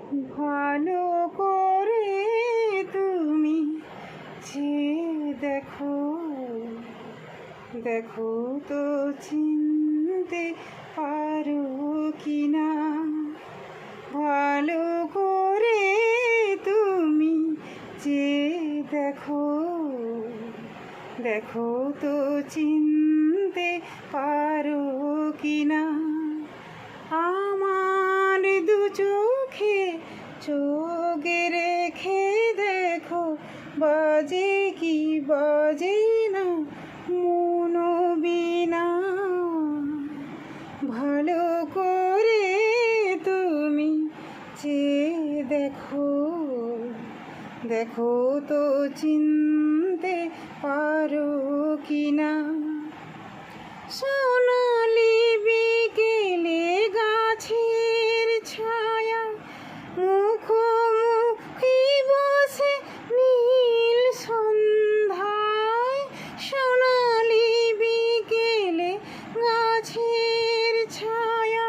ভালো করে তুমি চেয়ে দেখো, দেখো তো চিনতে পারো কি না। ভালো করে তুমি চেয়ে দেখো, দেখো তো চিনতে পারো কি না। আমার দু চোখে চোখ রেখে দেখো, বাজে কি বাজে না মনোবীণা। ভালো করে তুমি চেয়ে দেখো, দেখো তো চিনতে পারো কি না। সোনালি বিকেলে গাছের ছায়া, মুখোমুখি বসে নীল সন্ধ্যায়। সোনালি বিকেলে গাছের ছায়া,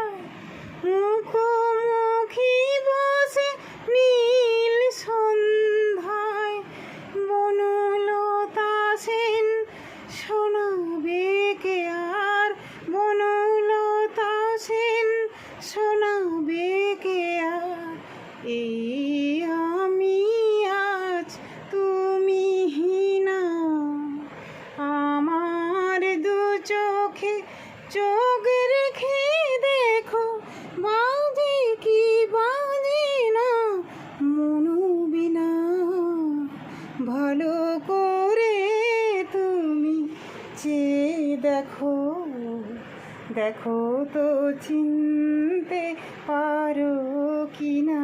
মুখোমুখি বসে নীল সন্ধ্যায়। বনলতা সেন শোনাবে কে আর, বনলতা সেন শোনাবে কে আর। এই আমি আজ তুমি হীনা, আমার দু চোখে চোখ রেখে দেখো, বাজে কি বাজে না মনোবীণা। ভালো করে তুমি চেয়ে দেখো, দেখো তো চিনতে পারো কি না।